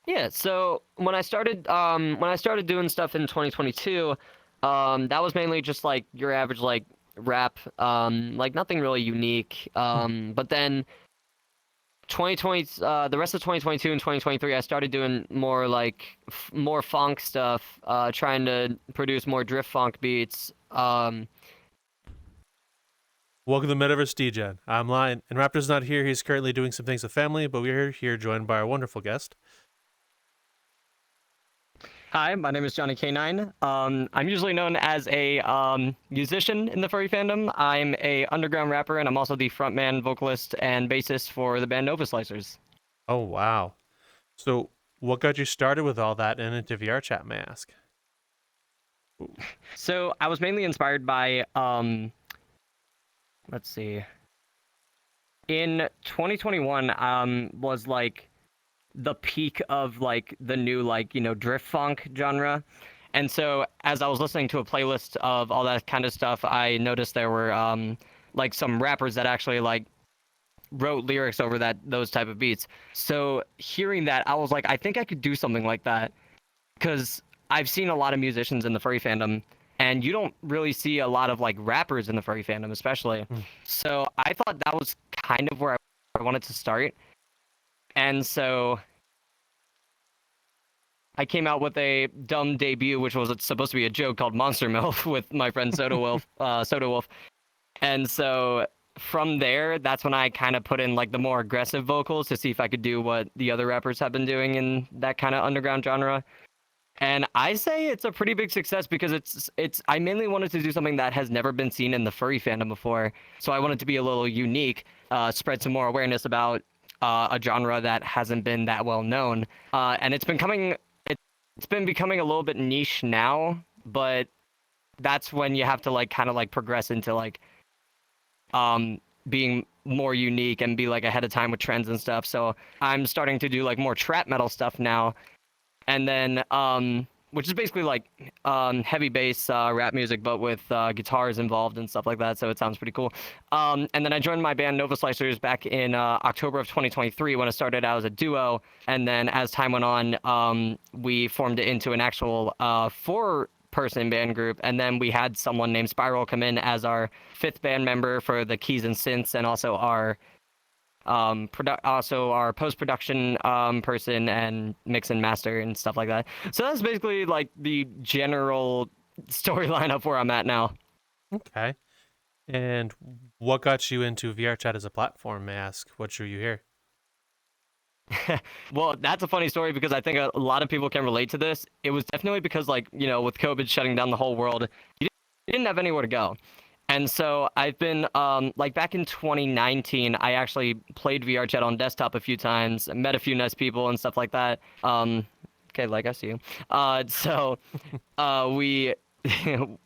Yeah, so when I started doing stuff in 2022, that was mainly just like your average like rap, like nothing really unique. But then 2020, the rest of 2022 and 2023, I started doing more like more funk stuff, trying to produce more drift funk beats. Welcome to Metaverse Degen. I'm Lion, and Raptor's not here. He's currently doing some things with family, but we're here joined by our wonderful guest. Hi, my name is JohnieCanine. I'm usually known as a musician in the furry fandom. I'm a underground rapper, and I'm also the frontman, vocalist, and bassist for the band Novaslicers. Oh, wow. So, what got you started with all that and into VR chat, may I ask? So I was mainly inspired by, let's see, in 2021, was like the peak of like the new like drift funk genre. And so as I was listening to a playlist of all that kind of stuff, I noticed there were like some rappers that actually like wrote lyrics over those type of beats. So hearing that, I was like, I think I could do something like that, because I've seen a lot of musicians in the furry fandom, and you don't really see a lot of like rappers in the furry fandom, especially. So I thought that was kind of where I wanted to start. And so I came out with a dumb debut, which was supposed to be a joke called Monster Milf with my friend Soda Wolf. And so from there, that's when I kind of put in like the more aggressive vocals to see if I could do what the other rappers have been doing in that kind of underground genre. And I say it's a pretty big success because it's I mainly wanted to do something that has never been seen in the furry fandom before. So I wanted to be a little unique, spread some more awareness about a genre that hasn't been that well known. And it's been becoming a little bit niche now, but that's when you have to like kind of like progress into like being more unique and be like ahead of time with trends and stuff. So I'm starting to do like more trap metal stuff now. And then, which is basically like heavy bass rap music, but with guitars involved and stuff like that. So it sounds pretty cool. And then I joined my band Novaslicers back in October of 2023 when it started out as a duo. And then as time went on, we formed it into an actual four-person band group. And then we had someone named Spiral come in as our fifth band member for the keys and synths, and also our post-production person and mix and master and stuff like that. So that's basically like the general storyline of where I'm at now. Okay. And what got you into VR chat as a platform, may I ask? What drew you here? Well, that's a funny story because I think a lot of people can relate to this. It was definitely because, like, with COVID shutting down the whole world, you didn't have anywhere to go. And so I've been, like back in 2019, I actually played VR chat on desktop a few times, met a few nice people and stuff like that. Okay, like I see you. So we, so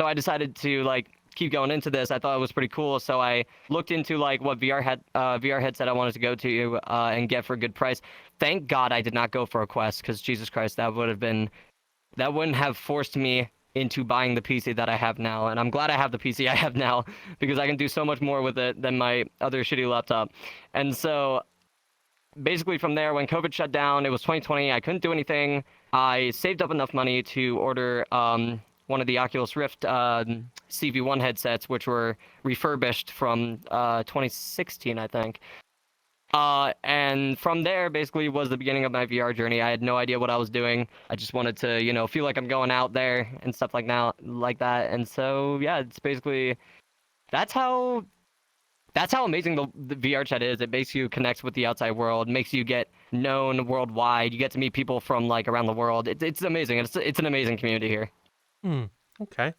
I decided to like keep going into this. I thought it was pretty cool. So I looked into like what VR headset I wanted to go to and get for a good price. Thank God I did not go for a Quest, because Jesus Christ, that wouldn't have forced me into buying the PC that I have now. And I'm glad I have the PC I have now, because I can do so much more with it than my other shitty laptop. And so basically from there, when COVID shut down, it was 2020, I couldn't do anything. I saved up enough money to order one of the Oculus Rift CV1 headsets, which were refurbished from 2016, I think. And from there basically was the beginning of my VR journey. I had no idea what I was doing. I just wanted to, feel like I'm going out there and stuff like that. And so, yeah, it's basically, that's how amazing the VR chat is. It makes you connect with the outside world, makes you get known worldwide. You get to meet people from like around the world. It's amazing. It's an amazing community here. Okay.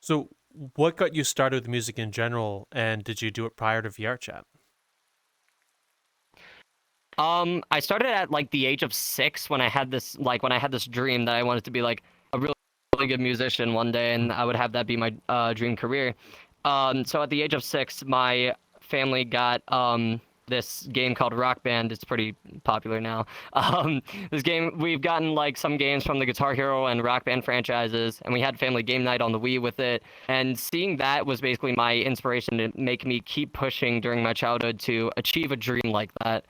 So what got you started with music in general, and did you do it prior to VR chat? I started at like the age of 6 when I had this dream that I wanted to be like a really, really good musician one day, and I would have that be my dream career. So at the age of 6, my family got this game called Rock Band. It's pretty popular now. This game, we've gotten like some games from the Guitar Hero and Rock Band franchises, and we had family game night on the Wii with it. And seeing that was basically my inspiration to make me keep pushing during my childhood to achieve a dream like that.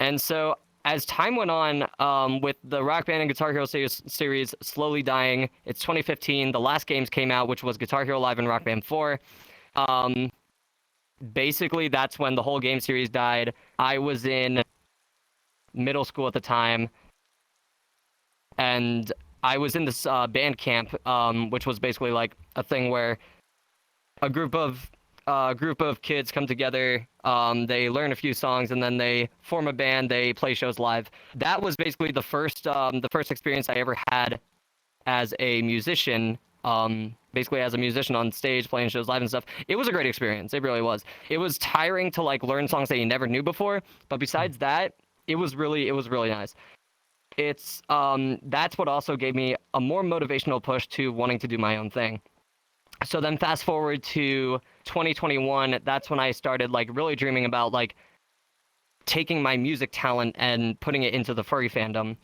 And so as time went on, with the Rock Band and Guitar Hero series slowly dying, it's 2015. The last games came out, which was Guitar Hero Live and Rock Band 4. Basically, that's when the whole game series died. I was in middle school at the time, and I was in this band camp, which was basically like a thing where a group of kids come together, they learn a few songs, and then they form a band, they play shows live. That was basically the first experience I ever had as a musician, basically as a musician on stage playing shows live and stuff. It was a great experience. It really was. It was tiring to like learn songs that you never knew before, but besides that, it was really nice. It's that's what also gave me a more motivational push to wanting to do my own thing. So then fast forward to 2021, that's when I started like really dreaming about like taking my music talent and putting it into the furry fandom.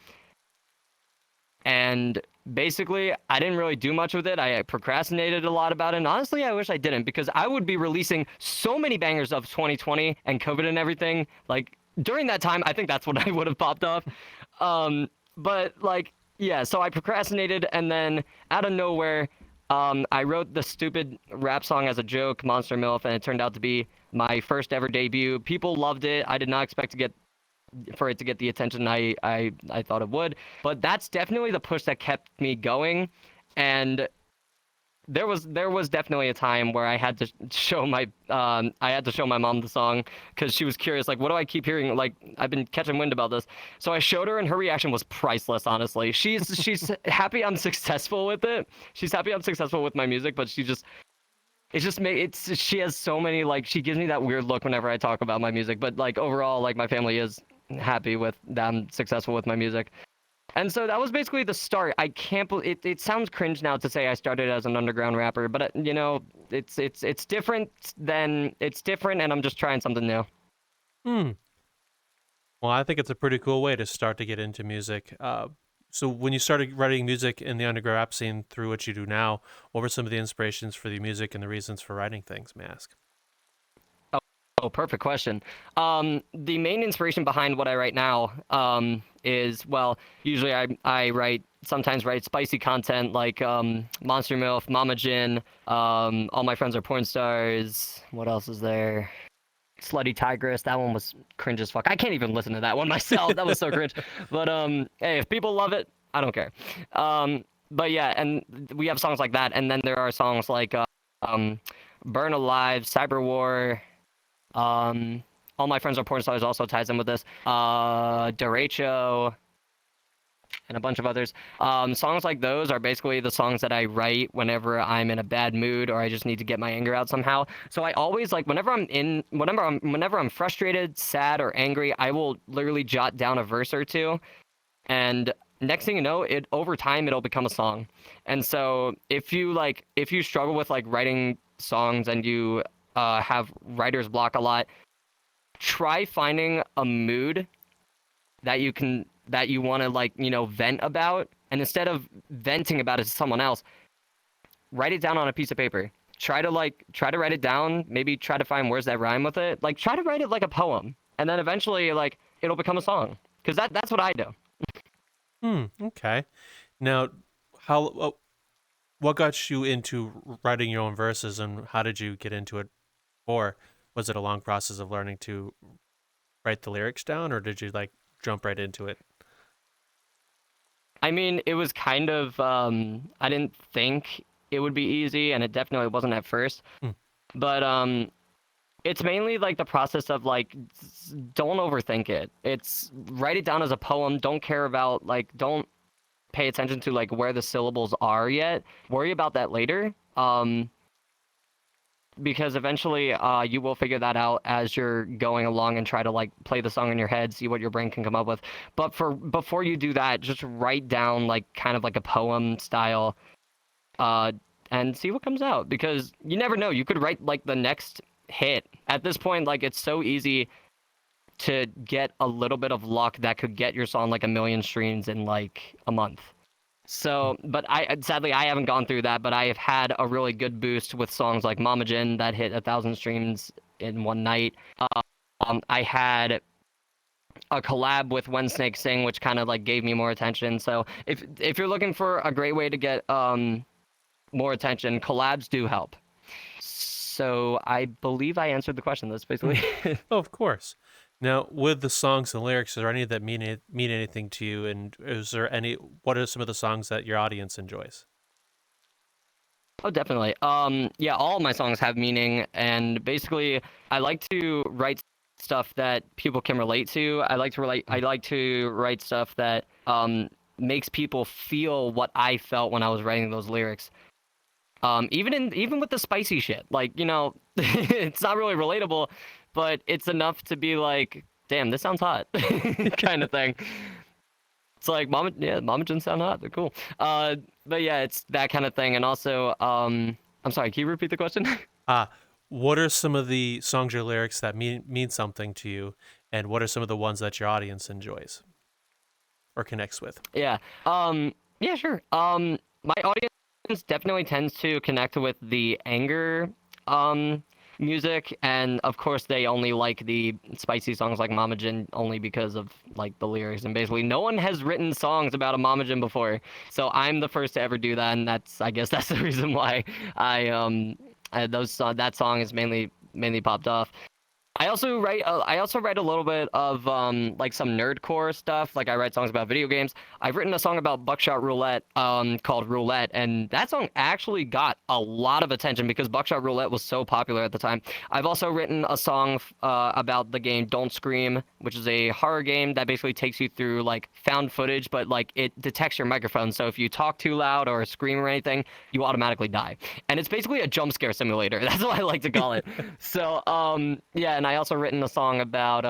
And basically, I didn't really do much with it. I procrastinated a lot about it. And honestly, I wish I didn't, because I would be releasing so many bangers of 2020 and COVID and everything. Like during that time, I think that's when I would have popped off. But like, yeah, so I procrastinated, and then out of nowhere, I wrote the stupid rap song as a joke, Monster MILF, and it turned out to be my first ever debut. People loved it. I did not expect for it to get the attention I thought it would, but that's definitely the push that kept me going. And there was definitely a time where I had to show my mom the song, because she was curious, like, what do I keep hearing? Like, I've been catching wind about this. So I showed her, and her reaction was priceless, honestly. She's happy I'm successful with it. She's happy I'm successful with my music, but she has so many, like, she gives me that weird look whenever I talk about my music, but like overall, like, my family is happy with that I'm successful with my music. And so that was basically the start. I can't believe it sounds cringe now to say I started as an underground rapper, but you know, it's different, and I'm just trying something new. Well, I think it's a pretty cool way to start to get into music. So when you started writing music in the underground rap scene through what you do now, what were some of the inspirations for the music and the reasons for writing things, may I ask? Oh, perfect question. The main inspiration behind what I write now is, well, usually I sometimes write spicy content like Monster MILF, Mama Jin, All My Friends Are Porn Stars. What else is there? Slutty Tigress. That one was cringe as fuck. I can't even listen to that one myself. That was so cringe. But hey, if people love it, I don't care. But yeah, and we have songs like that, and then there are songs like Burn Alive, Cyber War. All My Friends Are Porn Stars also ties in with this. Derecho, and a bunch of others. Songs like those are basically the songs that I write whenever I'm in a bad mood or I just need to get my anger out somehow. So I always, like, whenever I'm frustrated, sad, or angry, I will literally jot down a verse or two, and next thing you know, over time it'll become a song. And so if you struggle with like writing songs and you have writer's block a lot, try finding a mood that you want to, like, you know, vent about, and instead of venting about it to someone else, write it down on a piece of paper. Try to write it down, maybe try to find words that rhyme with it, like try to write it like a poem, and then eventually, like, it'll become a song, because that's what I do. Okay. Now, what got you into writing your own verses, and how did you get into it? Or was it a long process of learning to write the lyrics down, or did you like jump right into it? I mean, it was kind of, I didn't think it would be easy, and it definitely wasn't at first. But it's mainly like the process of, like, don't overthink it. It's write it down as a poem. Don't care about, like, don't pay attention to like where the syllables are yet. Worry about that later. Because eventually you will figure that out as you're going along and try to like play the song in your head, see what your brain can come up with. But before you do that, just write down like kind of like a poem style, and see what comes out, because you never know. You could write like the next hit. At this point, like, it's so easy to get a little bit of luck that could get your song like 1 million streams in like a month. So, but sadly I haven't gone through that, but I have had a really good boost with songs like Mama Jin that hit 1,000 streams in one night. I had a collab with When Snakes Sing, which kind of like gave me more attention. So if you're looking for a great way to get more attention, collabs do help. So I believe I answered the question. That's basically it. Oh, of course. Now, with the songs and lyrics, are there any that mean anything to you? And is there any? What are some of the songs that your audience enjoys? Oh, definitely. Yeah, all of my songs have meaning, and basically, I like to write stuff that people can relate to. I like to write stuff that makes people feel what I felt when I was writing those lyrics. Even with the spicy shit, like, it's not really relatable, but it's enough to be like, damn, this sounds hot, kind of thing. It's like, Mama Jins sound hot. They're cool. But yeah, it's that kind of thing. And also, I'm sorry, can you repeat the question? What are some of the songs or lyrics that mean something to you, and what are some of the ones that your audience enjoys or connects with? Yeah. Yeah, sure. My audience definitely tends to connect with the anger music, and of course they only like the spicy songs like Mama Jin only because of like the lyrics, and basically no one has written songs about a Mama Jin before, so I'm the first to ever do that, and I guess that's the reason why that song is mainly popped off. I also write a little bit of like some nerdcore stuff. Like I write songs about video games. I've written a song about Buckshot Roulette called Roulette, and that song actually got a lot of attention because Buckshot Roulette was so popular at the time. I've also written a song about the game Don't Scream, which is a horror game that basically takes you through like found footage, but like it detects your microphone. So if you talk too loud or scream or anything, you automatically die. And it's basically a jump scare simulator. That's what I like to call it. So yeah. And I also written a song about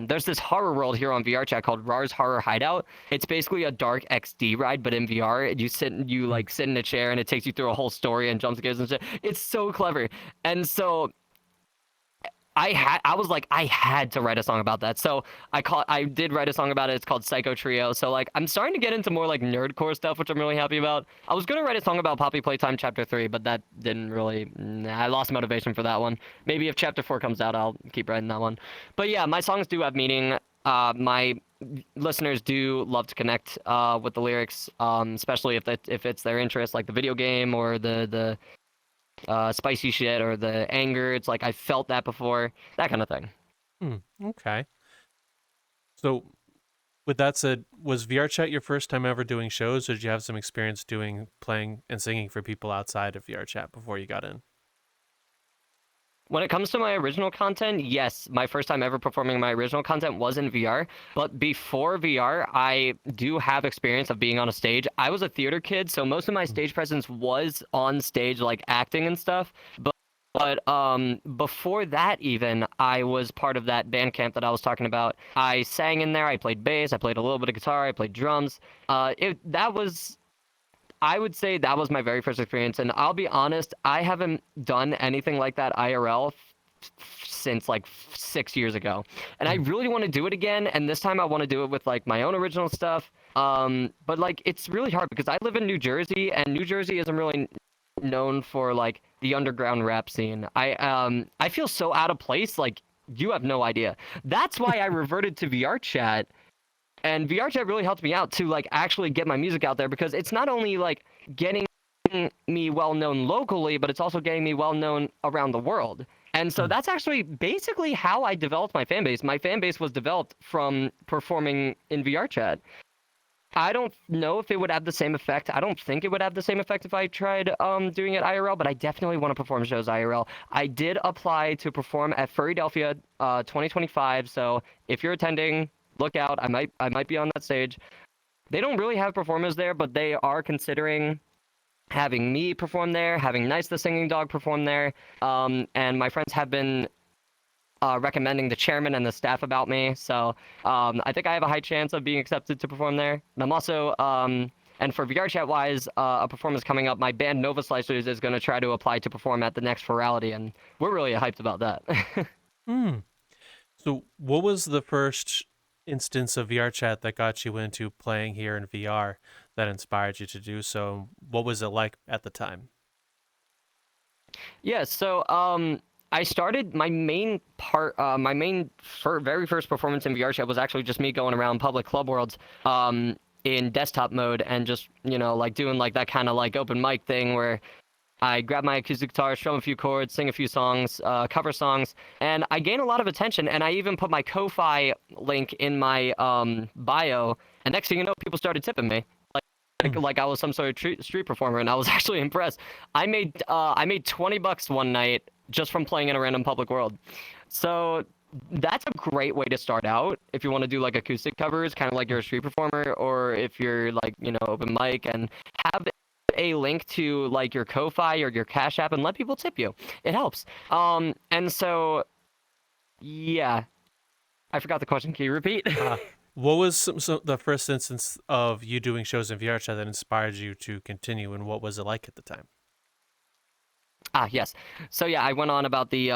there's this horror world here on VRChat called Rar's Horror Hideout. It's basically a dark XD ride, but in VR. You sit in a chair and it takes you through a whole story and jump scares and shit. It's so clever. And so I was like, I had to write a song about that. So I did write a song about it. It's called Psycho Trio. So like I'm starting to get into more like nerdcore stuff, which I'm really happy about. I was gonna write a song about Poppy Playtime Chapter 3, but that didn't really. I lost motivation for that one. Maybe if Chapter 4 comes out, I'll keep writing that one. But yeah, my songs do have meaning. My listeners do love to connect with the lyrics, especially if it's their interest, like the video game or the spicy shit or the anger. It's like I felt that before, that kind of thing. Okay. So with that said, was VRChat your first time ever doing shows, or did you have some experience playing and singing for people outside of VRChat before you got in? When it comes to my original content, yes, my first time ever performing my original content was in VR. But before VR, I do have experience of being on a stage. I was a theater kid, so most of my stage presence was on stage, like acting and stuff. But before that even, I was part of that band camp that I was talking about. I sang in there. I played bass. I played a little bit of guitar. I played drums. I would say that was my very first experience, and I'll be honest, I haven't done anything like that IRL since like 6 years ago, and I really want to do it again, and this time I want to do it with like my own original stuff, but like it's really hard because I live in New Jersey, and New Jersey isn't really known for like the underground rap scene. I feel so out of place, like you have no idea. That's why I reverted to VRChat. And VRChat really helped me out to like actually get my music out there, because it's not only like getting me well known locally, but it's also getting me well known around the world. And so that's actually basically how I developed my fan base. My fan base was developed from performing in VRChat. I don't know if it would have the same effect. I don't think it would have the same effect if I tried doing it IRL, but I definitely want to perform shows IRL. I did apply to perform at Furrydelphia 2025, so if you're attending, look out. I might be on that stage. They don't really have performers there, but they are considering having me perform there, having Nice the Singing Dog perform there. And my friends have been recommending the chairman and the staff about me. So I think I have a high chance of being accepted to perform there. And I'm also, and for VRChat wise, a performance coming up, my band Novaslicers is going to try to apply to perform at the next Furality, and we're really hyped about that. So what was the first instance of VRChat that got you into playing here in VR that inspired you to do so? What was it like at the time? Yeah, so I started my main part, very first performance in VRChat was actually just me going around public club worlds, in desktop mode and just, like doing like that kind of like open mic thing where I grab my acoustic guitar, strum a few chords, sing a few songs, cover songs, and I gain a lot of attention. And I even put my Ko-Fi link in my bio, and next thing you know, people started tipping me. Like I was some sort of street performer, and I was actually impressed. I made $20 one night just from playing in a random public world. So that's a great way to start out if you want to do like acoustic covers, kind of like you're a street performer, or if you're like, open mic, and have a link to like your Ko-Fi or your Cash App and let people tip you. It helps. And so, yeah, I forgot the question. Can you repeat? What was the first instance of you doing shows in VRChat that inspired you to continue, and what was it like at the time? Yes. So yeah, I went on about the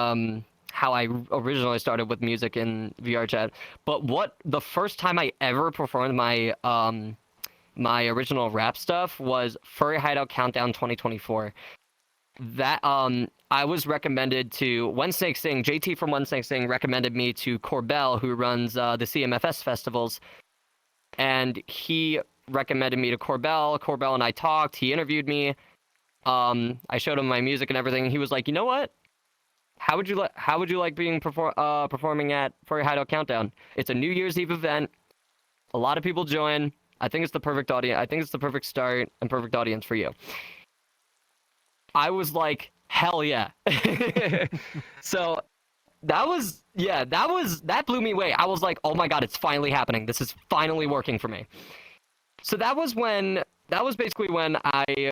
how I originally started with music in VRChat, but the first time I ever performed my my original rap stuff was Furry Hideout Countdown 2024. That I was recommended to When Snakes Sing. JT from When Snakes Sing recommended me to Corbell, who runs the CMFS festivals, and he recommended me to Corbell. Corbell and I talked. He interviewed me. I showed him my music and everything. He was like, "You know what? How would you like being performing at Furry Hideout Countdown? It's a New Year's Eve event. A lot of people join. I think it's the perfect audience. I think it's the perfect start and perfect audience for you." I was like, hell yeah. So that blew me away. I was like, oh my God, it's finally happening. This is finally working for me. So that was basically when I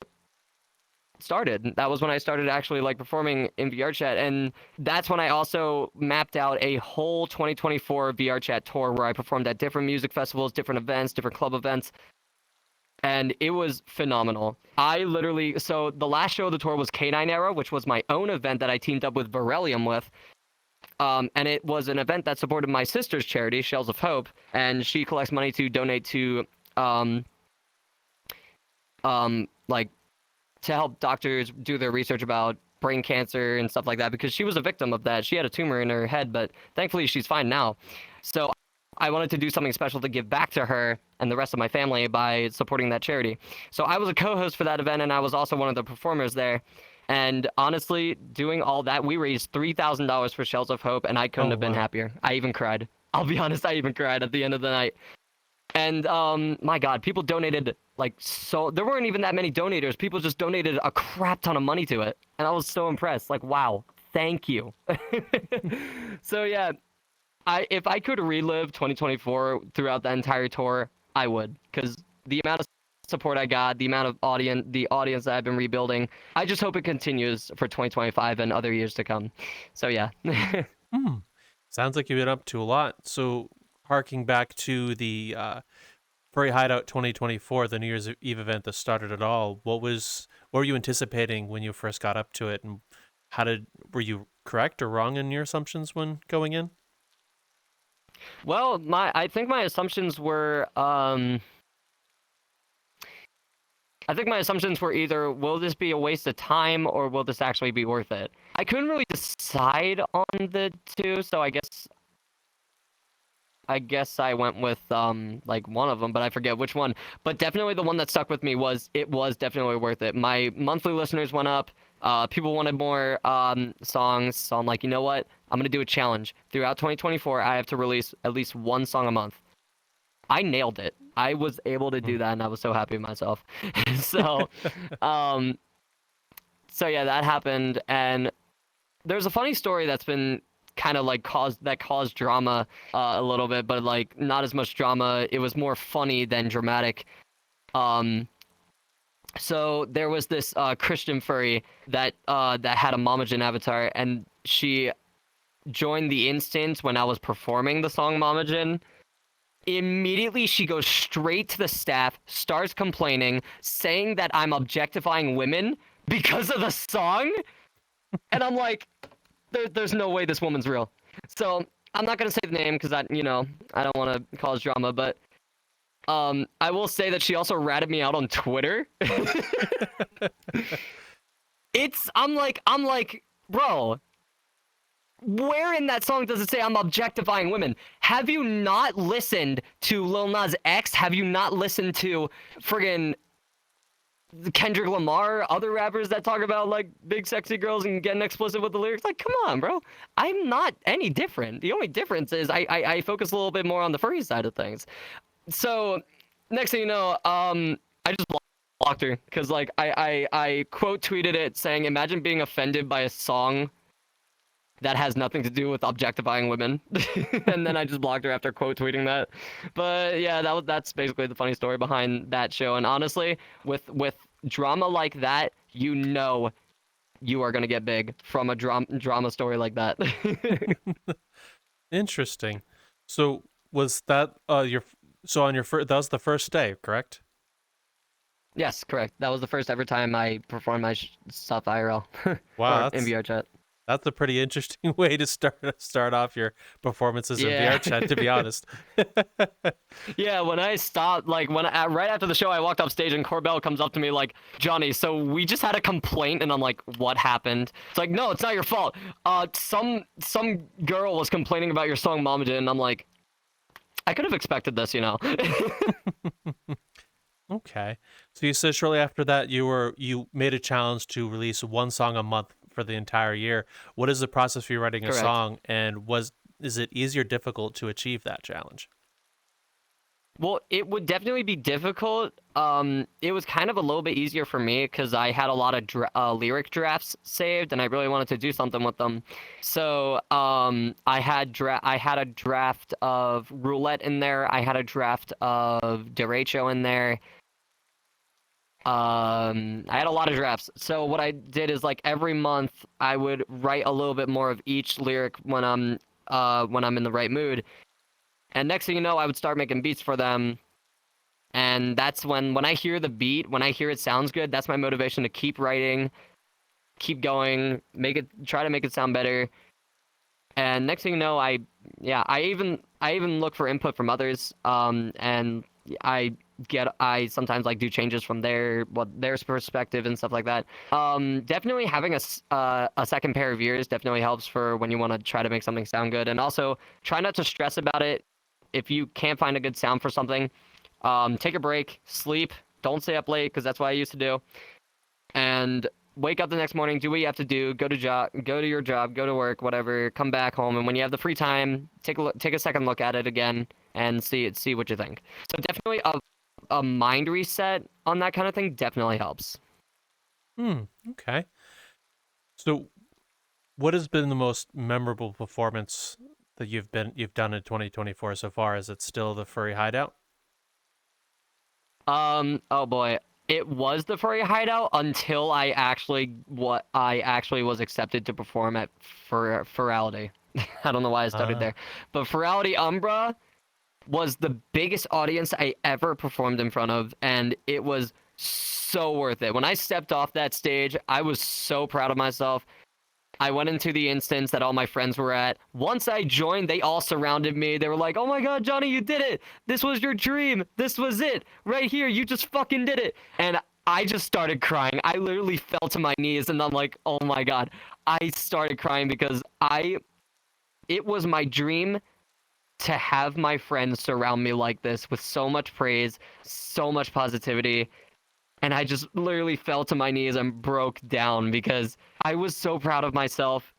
started. That was when I started actually like performing in VRChat. And that's when I also mapped out a whole 2024 VRChat tour where I performed at different music festivals, different events, different club events. And it was phenomenal. So the last show of the tour was Canine Era, which was my own event that I teamed up with Beryllium with. And it was an event that supported my sister's charity, Shells of Hope, and she collects money to donate to, like, to help doctors do their research about brain cancer and stuff like that, because she was a victim of that. She had a tumor in her head, but thankfully she's fine now. So I wanted to do something special to give back to her and the rest of my family by supporting that charity. So I was a co-host for that event, and I was also one of the performers there. And honestly, doing all that, we raised $3,000 for Shells of Hope, and I couldn't have been happier. I even cried. I'll be honest, I even cried at the end of the night. And my God, people donated there weren't even that many donators. People just donated a crap ton of money to it. And I was so impressed. Like, wow, thank you. So yeah, if I could relive 2024 throughout the entire tour, I would, because the amount of support I got, the amount of audience that I've been rebuilding, I just hope it continues for 2025 and other years to come. So yeah. Sounds like you've been up to a lot. So harking back to the Furry Hideout 2024, the New Year's Eve event that started it all, what were you anticipating when you first got up to it, and were you correct or wrong in your assumptions when going in? Well, I think my assumptions were either, will this be a waste of time, or will this actually be worth it? I couldn't really decide on the two, so I guess I went with like one of them, but I forget which one. But definitely the one that stuck with me was definitely worth it. My monthly listeners went up. People wanted more songs, so I'm like, you know what? I'm gonna do a challenge. Throughout 2024, I have to release at least one song a month. I nailed it. I was able to do that, and I was so happy with myself. So, so yeah, that happened, and there's a funny story that's been kind of like caused drama a little bit, but like not as much drama. It was more funny than dramatic. So there was this Christian furry that had a Momogen avatar, and she joined the instance when I was performing the song Momogen. Immediately, she goes straight to the staff, starts complaining, saying that I'm objectifying women because of the song. And I'm like, there's no way this woman's real. So I'm not going to say the name because I don't want to cause drama, but I will say that she also ratted me out on Twitter. I'm like, bro, where in that song does it say I'm objectifying women? Have you not listened to Lil Nas X? Have you not listened to friggin' Kendrick Lamar, other rappers that talk about like big sexy girls and getting explicit with the lyrics? Like, come on, bro. I'm not any different. The only difference is I focus a little bit more on the furry side of things. So next thing you know, I just blocked her because like I quote tweeted it saying, imagine being offended by a song that has nothing to do with objectifying women. And then I just blocked her after quote tweeting that. But yeah, that's basically the funny story behind that show. And honestly, with drama like that, you know you are going to get big from a drama story like that. Interesting. So was that that was the first day, correct? Yes, correct. That was the first ever time I performed my stuff IRL. Wow, in VRChat. That's a pretty interesting way to start off your performances in VRChat, to be honest. Yeah, when I stopped, like right after the show, I walked off stage and Corbell comes up to me like, Johnny, so we just had a complaint, and I'm like, what happened? It's like, no, it's not your fault. Some girl was complaining about your song Mama Did, and I'm like, I could have expected this, you know. Okay. So you said shortly after that you made a challenge to release one song a month for the entire year. What is the process for you writing a Correct. song, and is it easy or difficult to achieve that challenge? Well, it would definitely be difficult. It was kind of a little bit easier for me because I had a lot of lyric drafts saved, and I really wanted to do something with them. So I had a draft of Roulette in there. I had a draft of Derecho in there. I had a lot of drafts. So what I did is like every month I would write a little bit more of each lyric when I'm in the right mood. And next thing you know, I would start making beats for them. And that's when I hear the beat, when I hear it sounds good, that's my motivation to keep writing, keep going, try to make it sound better. And next thing you know, I even look for input from others. And I sometimes like do changes from their perspective and stuff like that. Definitely having a second pair of ears definitely helps for when you want to try to make something sound good. And also try not to stress about it. If you can't find a good sound for something, take a break, sleep, don't stay up late, because that's what I used to do. And wake up the next morning, do what you have to do, go to your job, go to work, whatever, come back home, and when you have the free time, take a second look at it again and see what you think. So definitely a mind reset on that kind of thing definitely helps. Okay. So what has been the most memorable performance that you've done in 2024 so far? Is it still the Furry Hideout? Oh boy. It was the Furry Hideout until I actually was accepted to perform at Furality. I don't know why I started there. But Furality Umbra was the biggest audience I ever performed in front of, and it was so worth it. When I stepped off that stage, I was so proud of myself. I went into the instance that all my friends were at. Once I joined, they all surrounded me. They were like, oh my god, Johnny, you did it! This was your dream! This was it! Right here, you just fucking did it! And I just started crying. I literally fell to my knees, and I'm like, oh my god. I started crying because it was my dream to have my friends surround me like this with so much praise, so much positivity. And I just literally fell to my knees and broke down because I was so proud of myself.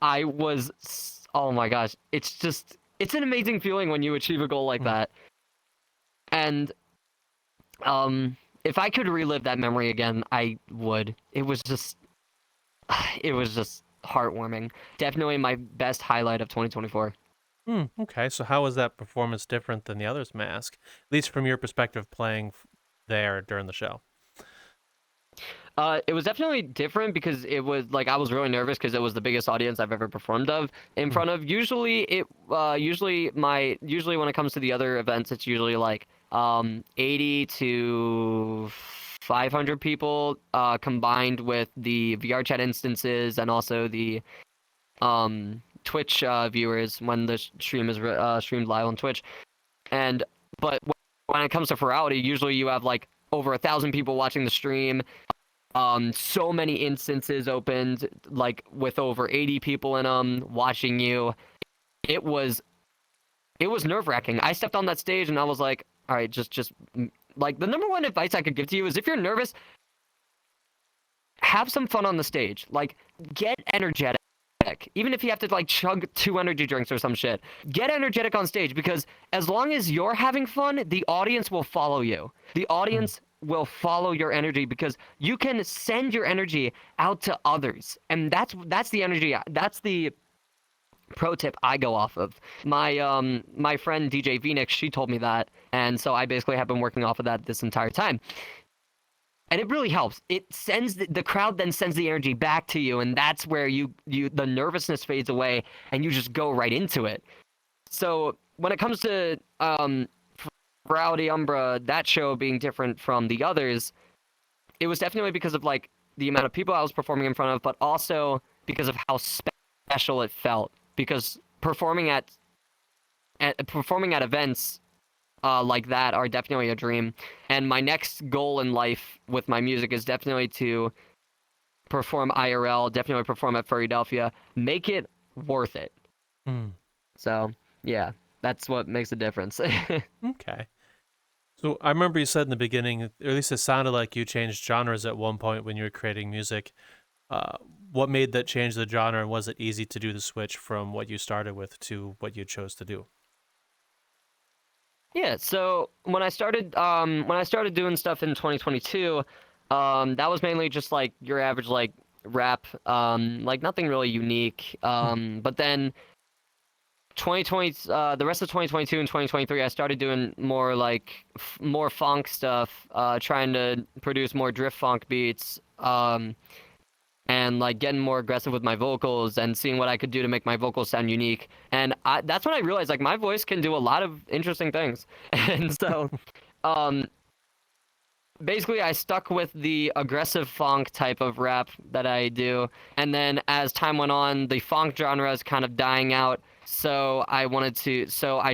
Oh my gosh. It's an amazing feeling when you achieve a goal like that. And if I could relive that memory again, I would. It was just heartwarming. Definitely my best highlight of 2024. Okay, so how was that performance different than the others, may I ask? At least from your perspective playing there during the show. It was definitely different because it was like I was really nervous because it was the biggest audience I've ever performed in front of. Usually when it comes to the other events, it's usually like 80 to 500 people combined with the VRChat instances and also the Twitch viewers when the stream is streamed live on Twitch. But when it comes to Furality, usually you have like over 1,000 people watching the stream. So many instances opened, like with over 80 people in them watching you. It was nerve-wracking. I stepped on that stage and I was like, all right, just like the number one advice I could give to you is if you're nervous, have some fun on the stage. Like, get energetic. Even if you have to like chug 2 energy drinks or some shit, get energetic on stage, because as long as you're having fun, the audience will follow you. The audience will follow your energy, because you can send your energy out to others, and that's the energy. That's the pro tip I go off of. My friend DJ Phoenix, she told me that, and so I basically have been working off of that this entire time. And it really helps. It sends the crowd then sends the energy back to you, and that's where you the nervousness fades away and you just go right into it. So when it comes to Furality Umbra, that show being different from the others, it was definitely because of like the amount of people I was performing in front of, but also because of how special it felt. Because performing at events like that are definitely a dream, and my next goal in life with my music is definitely to perform IRL, definitely perform at Furrydelphia, make it worth it. So yeah, that's what makes a difference. Okay. So I remember you said in the beginning, or at least it sounded like you changed genres at one point when you were creating music. What made that change the genre, and was it easy to do the switch from what you started with to what you chose to do? Yeah, so when I started doing stuff in 2022, that was mainly just like your average like rap, like nothing really unique. But then 2020, the rest of 2022 and 2023, I started doing more like more funk stuff, trying to produce more drift funk beats, and like getting more aggressive with my vocals and seeing what I could do to make my vocals sound unique. And that's when I realized like my voice can do a lot of interesting things. And so basically I stuck with the aggressive funk type of rap that I do. And then as time went on, the funk genre is kind of dying out. So I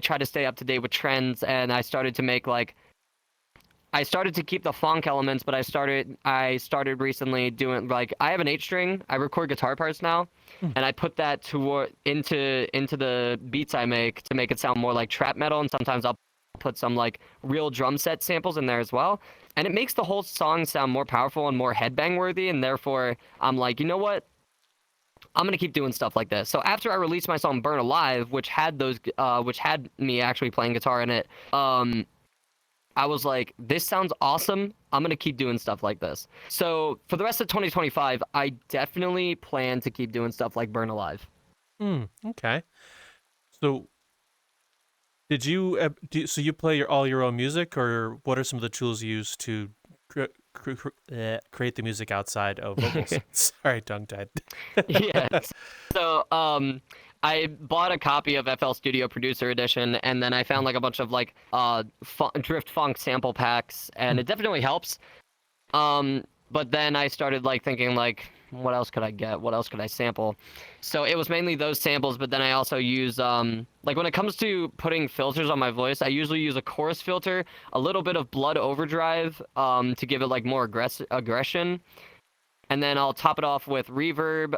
tried to stay up to date with trends, and I started to make like I started to keep the funk elements, but I started recently doing like I have an 8-string. I record guitar parts now, and I put that into the beats I make to make it sound more like trap metal. And sometimes I'll put some like real drum set samples in there as well, and it makes the whole song sound more powerful and more headbang worthy. And therefore, I'm like, you know what? I'm gonna keep doing stuff like this. So after I released my song "Burn Alive," which had me actually playing guitar in it, I was like, this sounds awesome. I'm going to keep doing stuff like this. So for the rest of 2025, I definitely plan to keep doing stuff like Burn Alive. Okay. So did you so you play all your own music, or what are some of the tools you use to create the music outside of vocals? Sorry, tongue-tied. Yes. So I bought a copy of FL Studio Producer Edition, and then I found like a bunch of like drift funk sample packs, and it definitely helps. But then I started like thinking like, what else could I get? What else could I sample? So it was mainly those samples, but then I also use like when it comes to putting filters on my voice, I usually use a chorus filter, a little bit of blood overdrive to give it like more aggression. And then I'll top it off with reverb,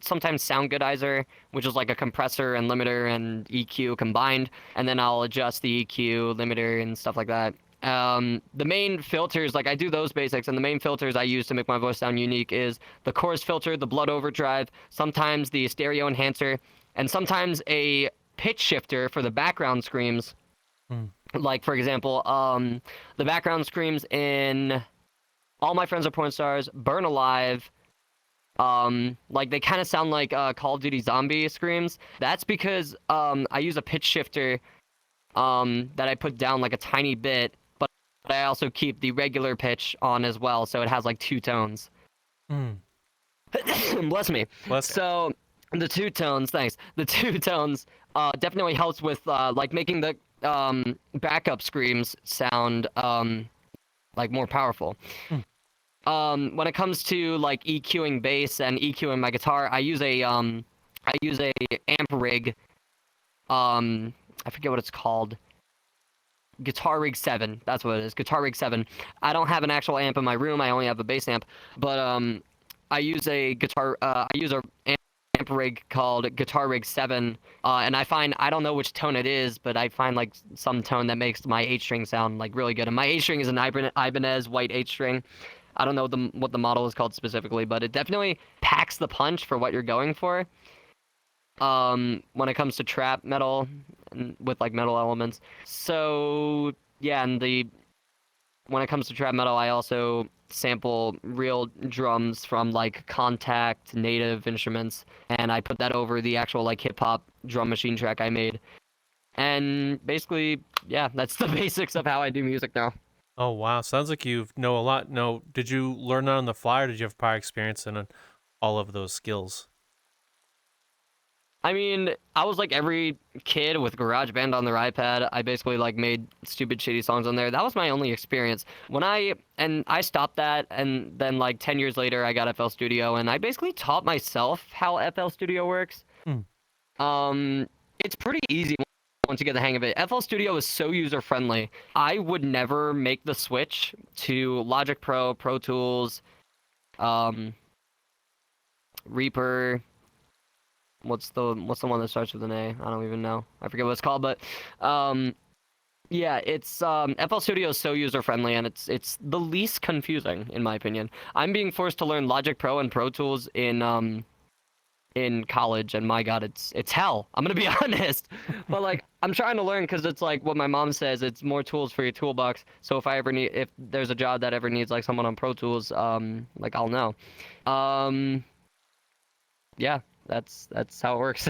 sometimes sound goodizer, which is like a compressor and limiter and EQ combined. And then I'll adjust the EQ, limiter, and stuff like that. The main filters, like I do those basics, and the main filters I use to make my voice sound unique is the chorus filter, the blood overdrive, sometimes the stereo enhancer, and sometimes a pitch shifter for the background screams. Like, for example, the background screams in All My Friends Are Porn Stars, Burn Alive, like they kind of sound like Call of Duty zombie screams. That's because I use a pitch shifter that I put down like a tiny bit, but I also keep the regular pitch on as well, so it has like 2 tones. Bless me. So the 2 tones, thanks. The 2 tones definitely helps with like making the backup screams sound like more powerful. When it comes to like EQing bass and EQing my guitar, I use a amp rig. I forget what it's called. Guitar Rig 7. That's what it is. Guitar Rig 7. I don't have an actual amp in my room. I only have a bass amp, but I use a amp rig called Guitar Rig 7, and I find, I don't know which tone it is, but I find like some tone that makes my H string sound like really good. And my H string is an Ibanez white H string. I don't know what the model is called specifically, but it definitely packs the punch for what you're going for. When it comes to trap metal with like metal elements. So yeah, and when it comes to trap metal, I also sample real drums from like Contact native instruments, and I put that over the actual like hip hop drum machine track I made. And basically, yeah, that's the basics of how I do music now. Oh wow, sounds like you know a lot. No, did you learn that on the fly, or did you have prior experience in all of those skills? I mean, I was like every kid with GarageBand on their iPad. I basically like made stupid shitty songs on there. That was my only experience. I stopped that, and then like 10 years later I got FL Studio, and I basically taught myself how FL Studio works. It's pretty easy once you get the hang of it. FL Studio is so user friendly. I would never make the switch to Logic Pro, Pro Tools, Reaper. What's the one that starts with an A? I don't even know. I forget what it's called, but yeah, it's FL Studio is so user friendly, and it's the least confusing in my opinion. I'm being forced to learn Logic Pro and Pro Tools in college, and my god, it's hell. I'm gonna be honest, but like I'm trying to learn because it's like what my mom says. It's more tools for your toolbox. So if there's a job that ever needs like someone on Pro Tools, like I'll know. Yeah. That's how it works.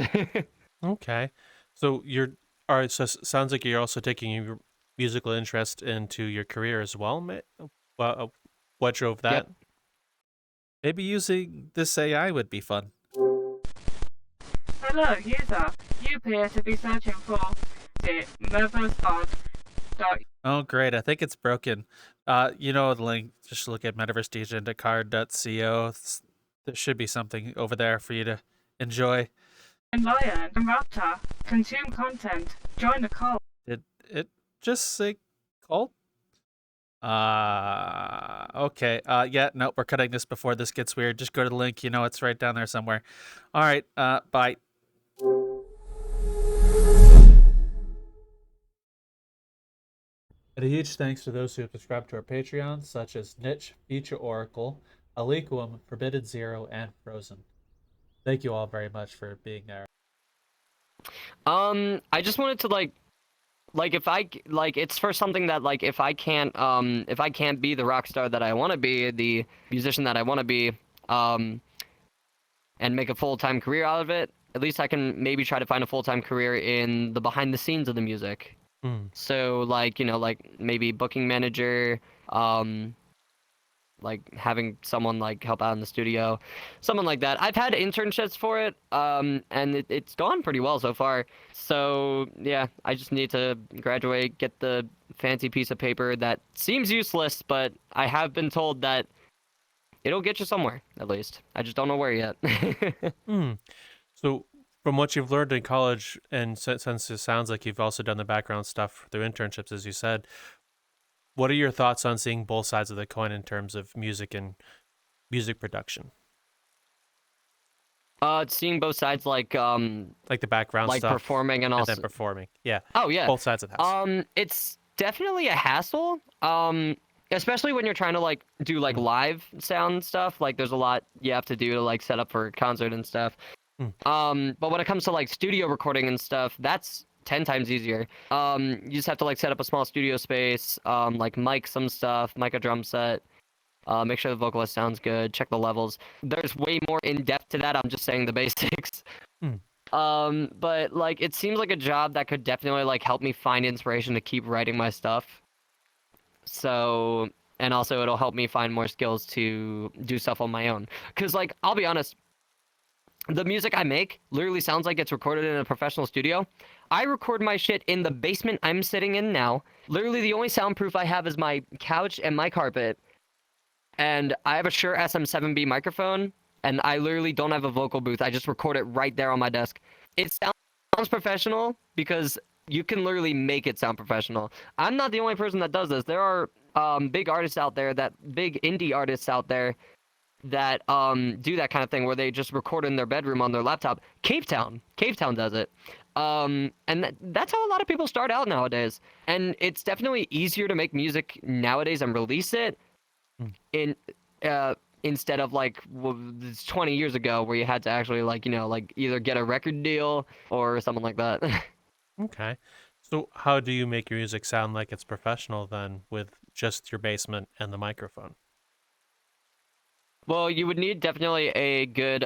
Okay, so all right. So sounds like you're also taking your musical interest into your career as well. What drove that? Yep. Maybe using this AI would be fun. Hello, user. You appear to be searching for the Metaverse Degen. Oh, great. I think it's broken. You know the link. Just look at metaversedegen.card.co. There should be something over there for you to enjoy. Lion and Raptor. Consume content. Join the cult. Did it just say cult? Okay. Yeah, no, we're cutting this before this gets weird. Just go to the link. You know it's right down there somewhere. All right. Bye. And a huge thanks to those who have subscribed to our Patreon, such as Niche, Future Oracle, Aliquum, Forbidden Zero, and Frozen. Thank you all very much for being there. I just wanted to like if I like it's for something that like if I can't be the rock star that I want to be, the musician that I want to be, and make a full-time career out of it, at least I can maybe try to find a full-time career in the behind the scenes of the music. So like, you know, like maybe booking manager, like having someone like help out in the studio, something like that. I've had internships for it, and it's gone pretty well so far. So yeah, I just need to graduate, get the fancy piece of paper that seems useless, but I have been told that it'll get you somewhere, at least. I just don't know where yet. So from what you've learned in college, and since it sounds like you've also done the background stuff through internships, as you said, what are your thoughts on seeing both sides of the coin in terms of music and music production? Seeing both sides, like the background like stuff, performing and also then performing. Yeah. Oh yeah. Both sides of the house. It's definitely a hassle. Especially when you're trying to like do like live sound stuff. Like there's a lot you have to do to like set up for a concert and stuff. But when it comes to like studio recording and stuff, that's 10 times easier. You just have to like set up a small studio space, like mic some stuff, mic a drum set, make sure the vocalist sounds good, check the levels. There's way more in depth to that. I'm just saying the basics. But like it seems like a job that could definitely like help me find inspiration to keep writing my stuff. So, and also it'll help me find more skills to do stuff on my own. Cause like, I'll be honest, the music I make literally sounds like it's recorded in a professional studio. I record my shit in the basement I'm sitting in now. Literally the only soundproof I have is my couch and my carpet. And I have a Shure SM7B microphone, and I literally don't have a vocal booth. I just record it right there on my desk. It sounds professional because you can literally make it sound professional. I'm not the only person that does this. There are big artists out there, big indie artists out there that do that kind of thing where they just record in their bedroom on their laptop. Cave Town does it. And that's how a lot of people start out nowadays. And it's definitely easier to make music nowadays and release it instead of like 20 years ago where you had to actually like either get a record deal or something like that. Okay. So how do you make your music sound like it's professional then with just your basement and the microphone? Well, you would need definitely a good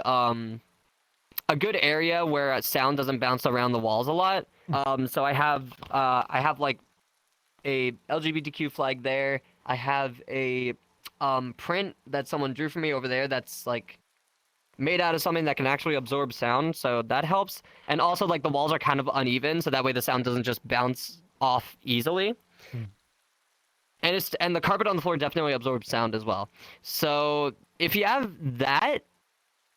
area where sound doesn't bounce around the walls a lot. So I have like a LGBTQ flag there. I have a print that someone drew for me over there that's like made out of something that can actually absorb sound, so that helps. And also like the walls are kind of uneven, so that way the sound doesn't just bounce off easily. And the carpet on the floor definitely absorbs sound as well. So if you have that,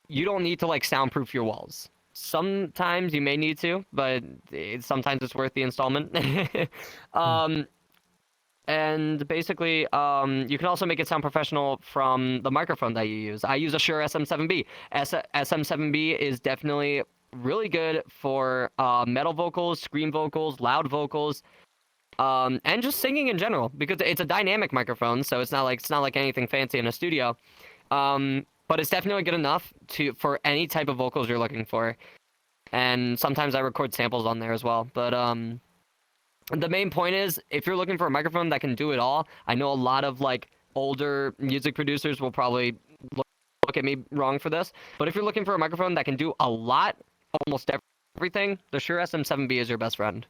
you don't need to like soundproof your walls. Sometimes you may need to, but sometimes it's worth the installment. And basically, you can also make it sound professional from the microphone that you use. I use a Shure SM7B. SM7B is definitely really good for metal vocals, scream vocals, loud vocals, and just singing in general, because it's a dynamic microphone, so it's not like anything fancy in a studio. But it's definitely good enough for any type of vocals you're looking for. And sometimes I record samples on there as well. But the main point is, if you're looking for a microphone that can do it all, I know a lot of like older music producers will probably look at me wrong for this, but if you're looking for a microphone that can do a lot, almost everything, the Shure SM7B is your best friend.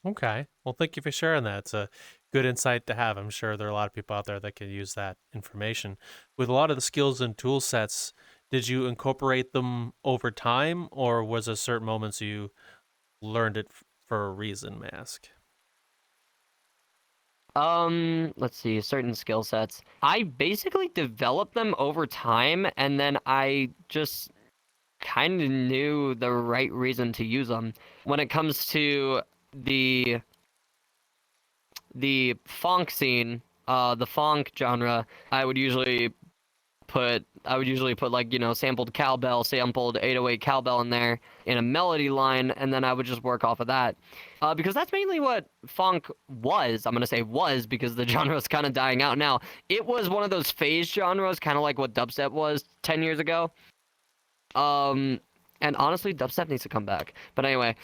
Okay. Well, thank you for sharing that. It's a good insight to have. I'm sure there are a lot of people out there that can use that information. With a lot of the skills and tool sets, did you incorporate them over time, or was there certain moments you learned it for a reason, Mask? Let's see, certain skill sets. I basically developed them over time, and then I just kind of knew the right reason to use them. When it comes to the funk scene, the funk genre, I would usually put like, sampled cowbell, sampled 808 cowbell in there in a melody line, and then I would just work off of that. Because that's mainly what funk was. I'm going to say was, because the genre is kind of dying out now. It was one of those phase genres, kind of like what dubstep was 10 years ago. And honestly, dubstep needs to come back. But anyway,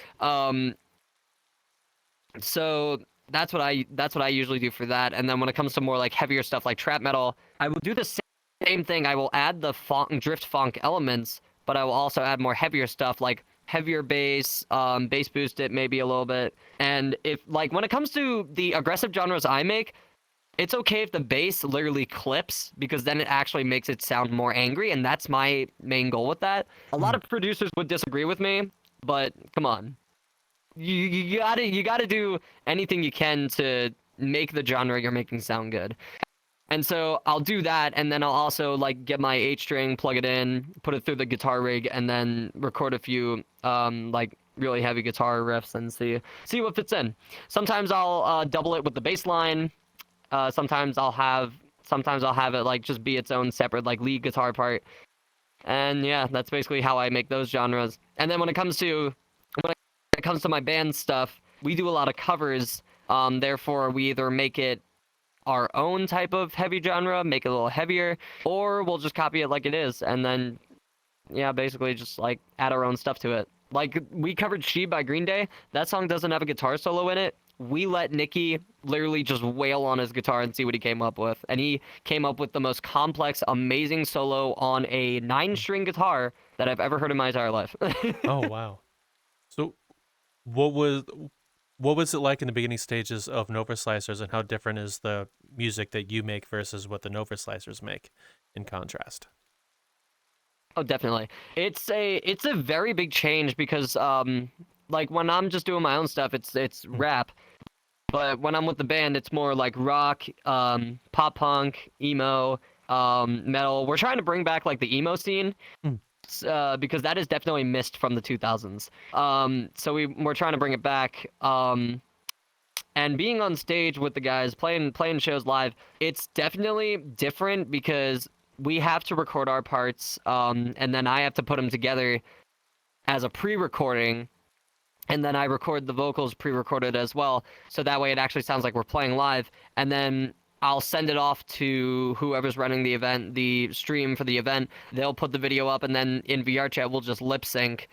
so that's what I usually do for that. And then when it comes to more like heavier stuff like trap metal, I will do the same thing. I will add the drift funk elements, but I will also add more heavier stuff like heavier bass, bass boost it maybe a little bit. And if like when it comes to the aggressive genres I make, it's okay if the bass literally clips, because then it actually makes it sound more angry, and that's my main goal with that. A lot of producers would disagree with me, but come on. You gotta do anything you can to make the genre you're making sound good. And so I'll do that, and then I'll also like get my 8-string, plug it in, put it through the guitar rig, and then record a few like really heavy guitar riffs and see what fits in. Sometimes I'll double it with the bass line. Sometimes I'll have it like just be its own separate like lead guitar part. And yeah, that's basically how I make those genres. And then when it comes to my band stuff, we do a lot of covers. Therefore, we either make it our own type of heavy genre, make it a little heavier, or we'll just copy it like it is, and then yeah, basically just like add our own stuff to it. Like we covered "She" by Green Day. That song doesn't have a guitar solo in it. We let Nicky literally just wail on his guitar and see what he came up with, and he came up with the most complex, amazing solo on a 9-string guitar that I've ever heard in my entire life. Oh wow! So, what was it like in the beginning stages of novaslicers, and how different is the music that you make versus what the novaslicers make in contrast? Oh, definitely. It's a very big change because like when I'm just doing my own stuff, it's rap. But when I'm with the band, it's more like rock, pop punk, emo, metal. We're trying to bring back like the emo scene. because that is definitely missed from the 2000s. So we're trying to bring it back. And being on stage with the guys, playing shows live, it's definitely different because we have to record our parts, and then I have to put them together as a pre-recording, and then I record the vocals pre-recorded as well, so that way it actually sounds like we're playing live, and then I'll send it off to whoever's running the event, the stream for the event. They'll put the video up, and then in VRChat we'll just lip sync.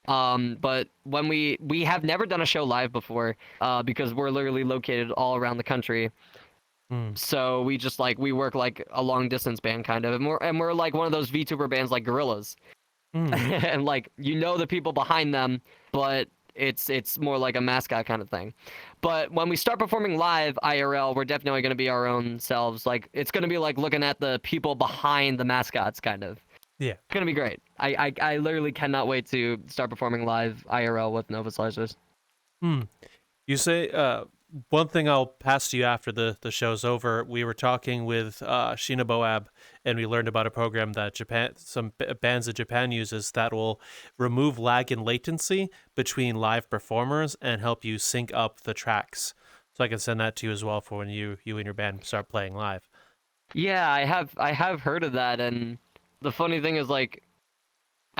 But when we have never done a show live before, because we're literally located all around the country. So we just we work like a long distance band kind of, and we're like one of those VTuber bands like Gorillas. And like the people behind them, but it's more like a mascot kind of thing. But when we start performing live IRL, we're definitely going to be our own selves. Like it's going to be like looking at the people behind the mascots kind of. Yeah. It's going to be great. I literally cannot wait to start performing live IRL with novaslicers. You say one thing I'll pass to you after the show's over. We were talking with Sheena Boab, and we learned about a program that some bands in Japan uses that will remove lag and latency between live performers and help you sync up the tracks. So I can send that to you as well for when you and your band start playing live. Yeah, I have heard of that, and the funny thing is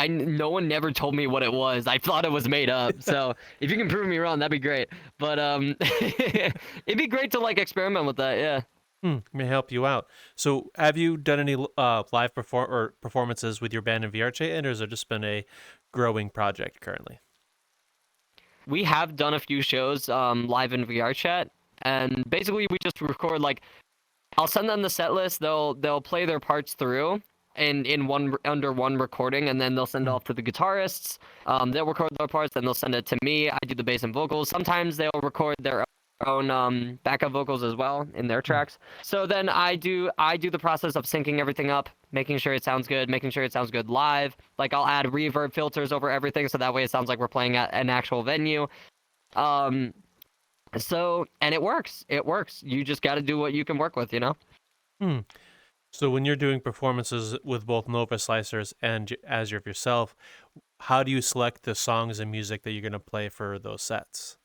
no one never told me what it was. I thought it was made up. So if you can prove me wrong, that'd be great. But it'd be great to experiment with that. Yeah. May help you out. So have you done any live performances with your band in VRChat, or has it just been a growing project currently? We have done a few shows live in VRChat, and basically we just record I'll send them the set list. They'll play their parts through under one recording, and then they'll send it off to the guitarists. They'll record their parts, then they'll send it to me. I do the bass and vocals. Sometimes they'll record their own backup vocals as well in their tracks. So then I do the process of syncing everything up, making sure it sounds good, making sure it sounds good live. I'll add reverb filters over everything, so that way it sounds like we're playing at an actual venue. And it works. It works. You just got to do what you can work with, So when you're doing performances with both novaslicers and as yourself, how do you select the songs and music that you're going to play for those sets?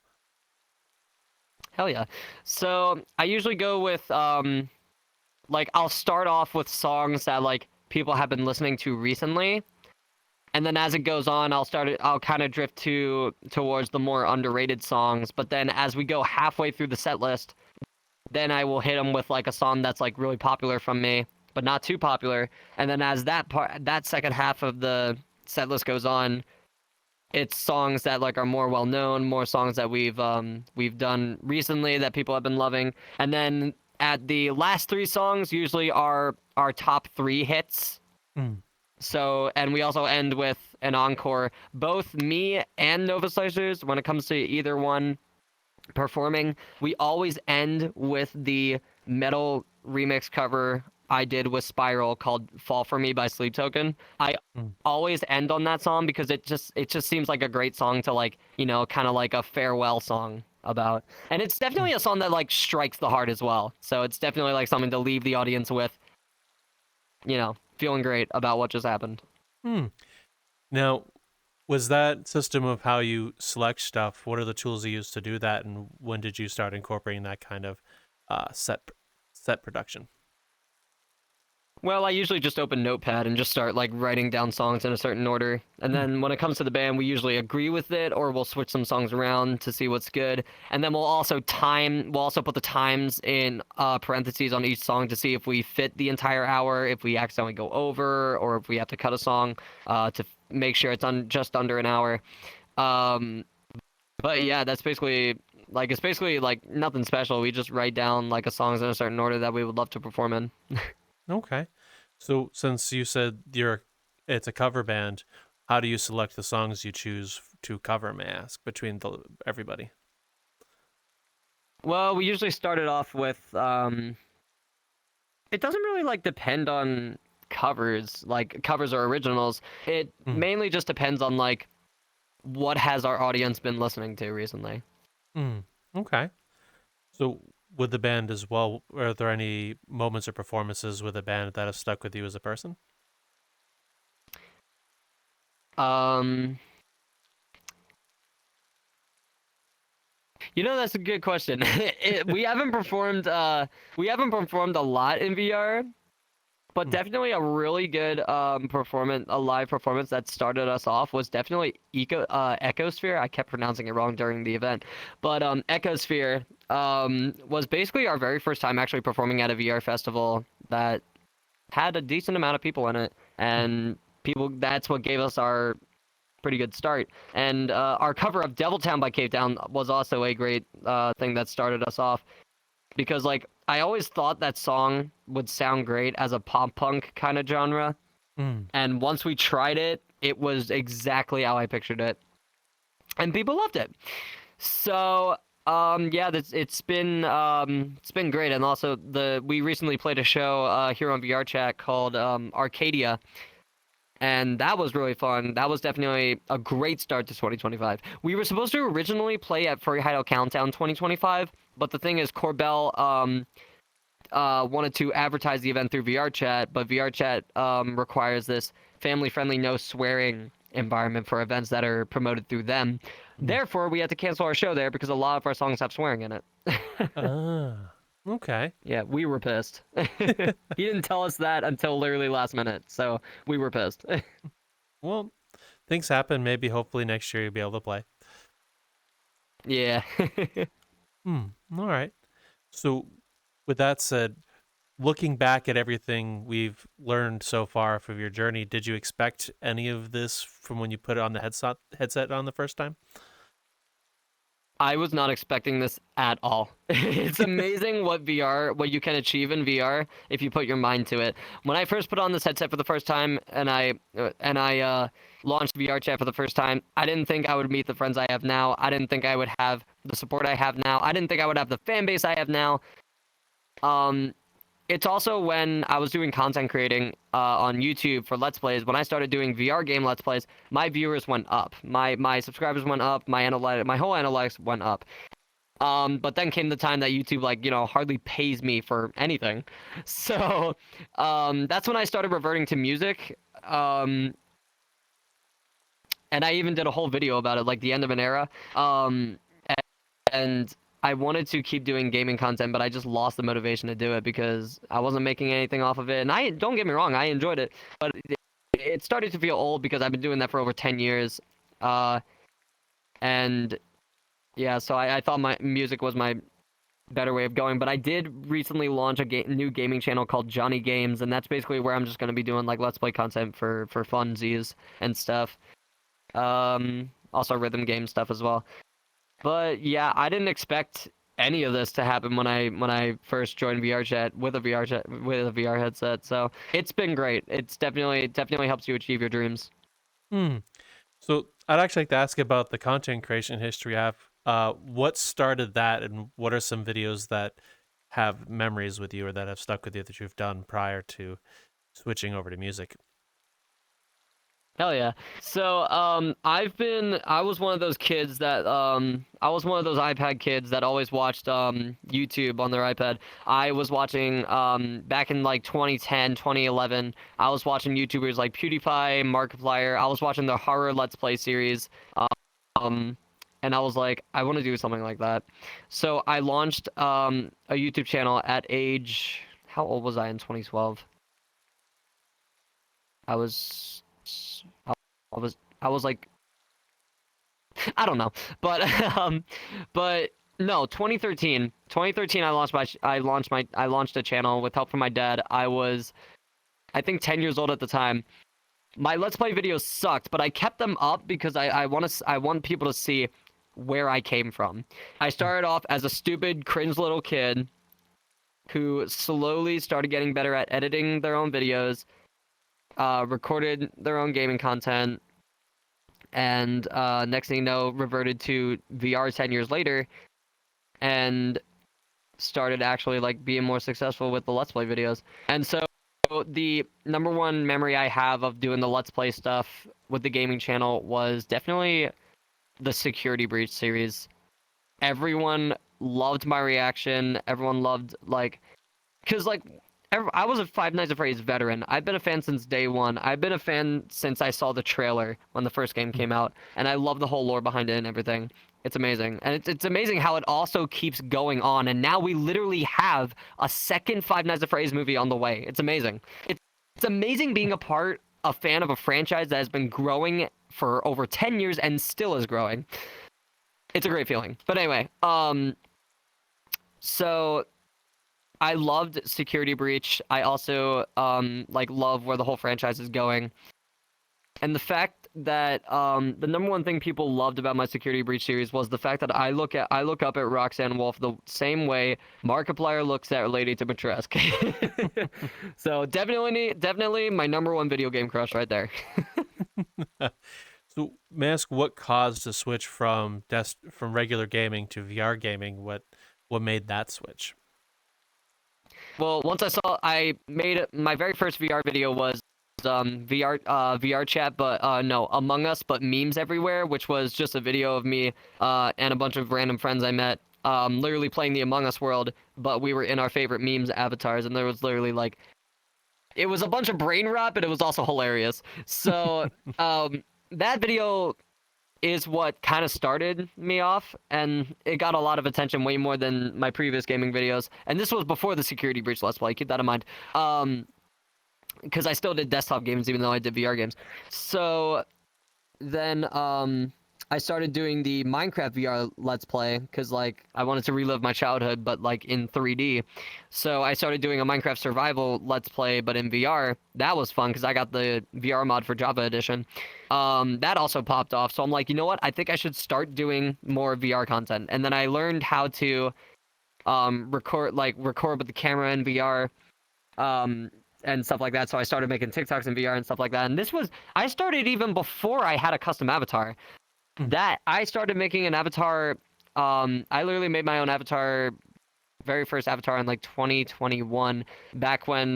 Hell yeah. So I usually go with I'll start off with songs that people have been listening to recently, and then as it goes on, I'll kind of drift towards the more underrated songs. But then as we go halfway through the set list, then I will hit them with a song that's really popular from me, but not too popular. And then as that second half of the set list goes on, it's songs that are more well known, more songs that we've done recently that people have been loving. And then at the last three songs usually are our top three hits. So, and we also end with an encore. Both me and novaslicers, when it comes to either one performing, we always end with the metal remix cover I did with Spiral called Fall For Me by Sleep Token. I always end on that song because it just seems like a great song to kind of like a farewell song about. And it's definitely a song that strikes the heart as well. So it's definitely something to leave the audience with, feeling great about what just happened. Now, was that system of how you select stuff, what are the tools you use to do that, and when did you start incorporating that kind of set production? Well, I usually just open Notepad and just start writing down songs in a certain order. And then when it comes to the band, we usually agree with it, or we'll switch some songs around to see what's good. And then we'll also put the times in parentheses on each song to see if we fit the entire hour, if we accidentally go over, or if we have to cut a song to make sure it's just under an hour. But yeah, that's basically it's basically nothing special. We just write down a songs in a certain order that we would love to perform in. Okay. So since you said it's a cover band, how do you select the songs you choose to cover, may I ask, between everybody? Well, we usually started off with it doesn't really depend on covers, covers or originals. It mainly just depends on what has our audience been listening to recently. Okay. So with the band as well, are there any moments or performances with the band that have stuck with you as a person? Um, that's a good question. We haven't performed a lot in VR, but definitely a really good live performance that started us off was definitely Ecosphere. I kept pronouncing it wrong during the event, but Ecosphere was basically our very first time actually performing at a VR festival that had a decent amount of people in it, and that's what gave us our pretty good start. And our cover of Devil Town by Cave Down was also a great thing that started us off, because like I always thought that song would sound great as a pop punk kind of genre, and once we tried it, it was exactly how I pictured it, and people loved it. So yeah, it's been great. And also we recently played a show here on VRChat called Arcadia, and that was really fun. That was definitely a great start to 2025. We were supposed to originally play at Furry Hideout Countdown 2025, but the thing is, Corbell wanted to advertise the event through VRChat, but VRChat requires this family-friendly, no swearing environment for events that are promoted through them. Therefore, we had to cancel our show there because a lot of our songs have swearing in it. Okay. Yeah, we were pissed. He didn't tell us that until literally last minute, so we were pissed. Well, things happen. Maybe, hopefully, next year you'll be able to play. Yeah. All right. So, with that said, looking back at everything we've learned so far from your journey, did you expect any of this from when you put it on the headset on the first time? I was not expecting this at all. It's amazing what you can achieve in VR if you put your mind to it. When I first put on this headset for the first time, and I launched VRChat for the first time, I didn't think I would meet the friends I have now. I didn't think I would have the support I have now. I didn't think I would have the fan base I have now. It's also when I was doing content creating on YouTube for Let's Plays. When I started doing VR game Let's Plays, my viewers went up. My subscribers went up. My whole analytics went up. But then came the time that YouTube, hardly pays me for anything. So that's when I started reverting to music. And I even did a whole video about it, like the end of an era. And I wanted to keep doing gaming content, but I just lost the motivation to do it because I wasn't making anything off of it. And don't get me wrong, I enjoyed it, but it started to feel old because I've been doing that for over 10 years. And yeah, so I thought my music was my better way of going. But I did recently launch a new gaming channel called Johnnie Games, and that's basically where I'm just going to be doing like Let's Play content for funsies and stuff. Also rhythm game stuff as well. But yeah, I didn't expect any of this to happen when I first joined VRChat with a VR headset. So it's been great. It's definitely helps you achieve your dreams. So I'd actually like to ask about the content creation history you have. What started that, and what are some videos that have memories with you or that have stuck with you that you've done prior to switching over to music? Hell yeah. So, I was one of those kids that, I was one of those iPad kids that always watched, YouTube on their iPad. I was watching, back in like 2010, 2011, I was watching YouTubers like PewDiePie, Markiplier. I was watching the horror Let's Play series. And I was like, I want to do something like that. So I launched, a YouTube channel at age, how old was I in 2012? I was like, I don't know, but no, 2013 I launched a channel with help from my dad. I was, I think, 10 years old at the time. My Let's Play videos sucked, but I kept them up because I want people to see where I came from. I started off as a stupid, cringe little kid who slowly started getting better at editing their own videos, recorded their own gaming content, and next thing you know, reverted to VR 10 years later, and started actually like being more successful with the Let's Play videos. And so the number one memory I have of doing the Let's Play stuff with the gaming channel was definitely the Security Breach series. Everyone loved my reaction. Everyone loved, like, because like I was a Five Nights at Freddy's veteran. I've been a fan since day one. I've been a fan since I saw the trailer when the first game came out, and I love the whole lore behind it and everything. It's amazing, and it's amazing how it also keeps going on. And now we literally have a second Five Nights at Freddy's movie on the way. It's amazing. It's amazing being a fan of a franchise that has been growing for over 10 years and still is growing. It's a great feeling. But anyway, so I loved Security Breach. I also like love where the whole franchise is going. And the fact that the number one thing people loved about my Security Breach series was the fact that I look up at Roxanne Wolf the same way Markiplier looks at Lady Dimitrescu. So definitely my number one video game crush right there. So may I ask what caused the switch from regular gaming to VR gaming? What made that switch? Well, once I made my very first VR video was VRchat, but no, Among Us, but memes everywhere, which was just a video of me and a bunch of random friends I met literally playing the Among Us world, but we were in our favorite memes avatars, and there was literally like, it was a bunch of brain rot, but it was also hilarious. So that video is what kind of started me off, and it got a lot of attention, way more than my previous gaming videos. And this was before the Security Breach Let's Play, keep that in mind. Because I still did desktop games even though I did VR games. So then I started doing the Minecraft VR Let's Play because like I wanted to relive my childhood, but like in 3D. So I started doing a Minecraft survival Let's Play, but in VR. That was fun because I got the VR mod for Java Edition. That also popped off. So I'm like, you know what? I think I should start doing more VR content. And then I learned how to record with the camera in VR. And stuff like that. So I started making TikToks in VR and stuff like that. And I started even before I had a custom avatar. That I started making an avatar. I literally made my own avatar, very first avatar in like 2021. Back when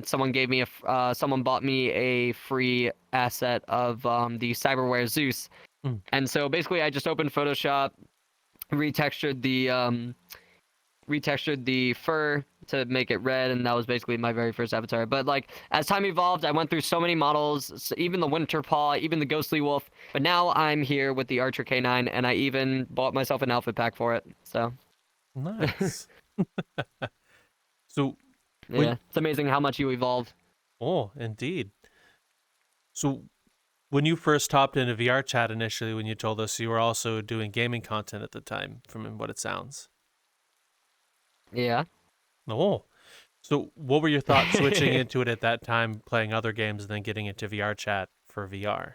someone bought me a free asset of the Cyberware Zeus. And so basically I just opened Photoshop, retextured the fur to make it red, and that was basically my very first avatar. But like as time evolved, I went through so many models, even the Winter Paw, even the Ghostly Wolf. But now I'm here with the Archer Canine, and I even bought myself an outfit pack for it. So nice. So yeah, it's amazing how much you evolve. Oh, indeed. So when you first hopped into VRchat initially, when you told us you were also doing gaming content at the time, from what it sounds. Yeah. Oh, so what were your thoughts switching into it at that time, playing other games and then getting into VRchat for VR?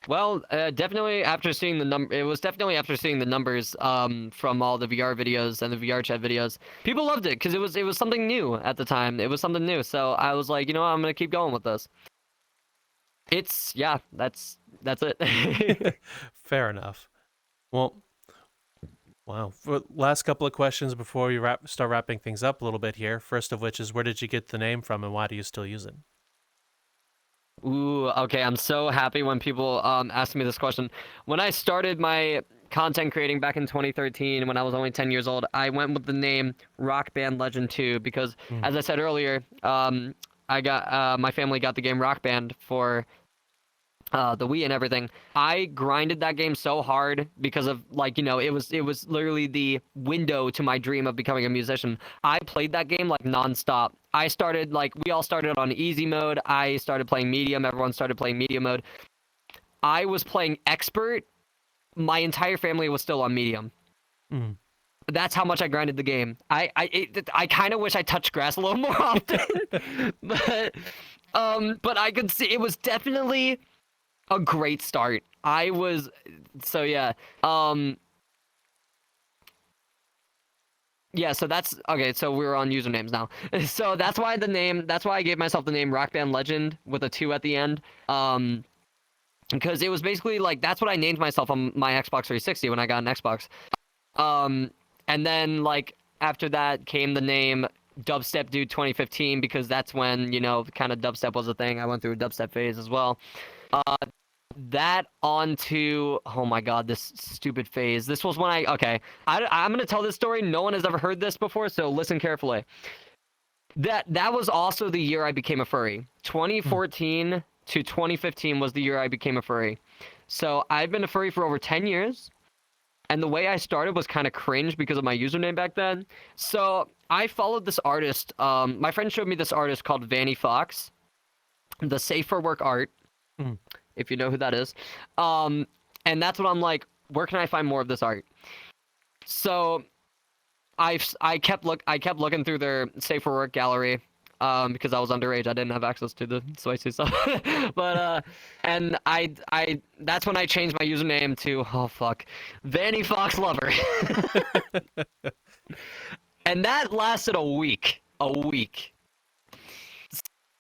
Well, definitely after seeing it was definitely after seeing the numbers from all the VR videos and the VRchat videos. People loved it because it was something new at the time. It was something new, so I was like, you know what, I'm gonna keep going with this. That's it. Fair enough. Well. Wow. For last couple of questions before we start wrapping things up a little bit here. First of which is, where did you get the name from and why do you still use it? Ooh, okay. I'm so happy when people ask me this question. When I started my content creating back in 2013, when I was only 10 years old, I went with the name Rock Band Legend 2 because, as I said earlier, I got my family got the game Rock Band for the Wii and everything. I grinded that game so hard because of like, you know, it was literally the window to my dream of becoming a musician. I played that game like nonstop. We all started on easy mode. I started playing medium. Everyone started playing medium mode. I was playing expert. My entire family was still on medium. That's how much I grinded the game. I kind of wish I touched grass a little more often, but I could see it was definitely a great start. Yeah, so that's okay. So we're on usernames now. So that's why I gave myself the name Rock Band Legend with a 2 at the end. Because it was basically like, that's what I named myself on my Xbox 360 when I got an Xbox. And then like after that came the name Dubstep Dude 2015, because that's when, you know, kind of dubstep was a thing. I went through a dubstep phase as well. that onto, oh my god, this stupid phase. This was when I'm gonna tell this story. No one has ever heard this before, so listen carefully. That was also the year I became a furry. 2014 to 2015 was the year I became a furry. So I've been a furry for over 10 years. And the way I started was kind of cringe because of my username back then. So I followed this artist. My friend showed me this artist called Vanny Fox, the Safe for Work art, if you know who that is. And that's what I'm like, where can I find more of this art? So I kept looking through their Safe for Work gallery. Because I was underage, I didn't have access to the spicy stuff. But and I that's when I changed my username to Vanny Fox Lover. And that lasted a week.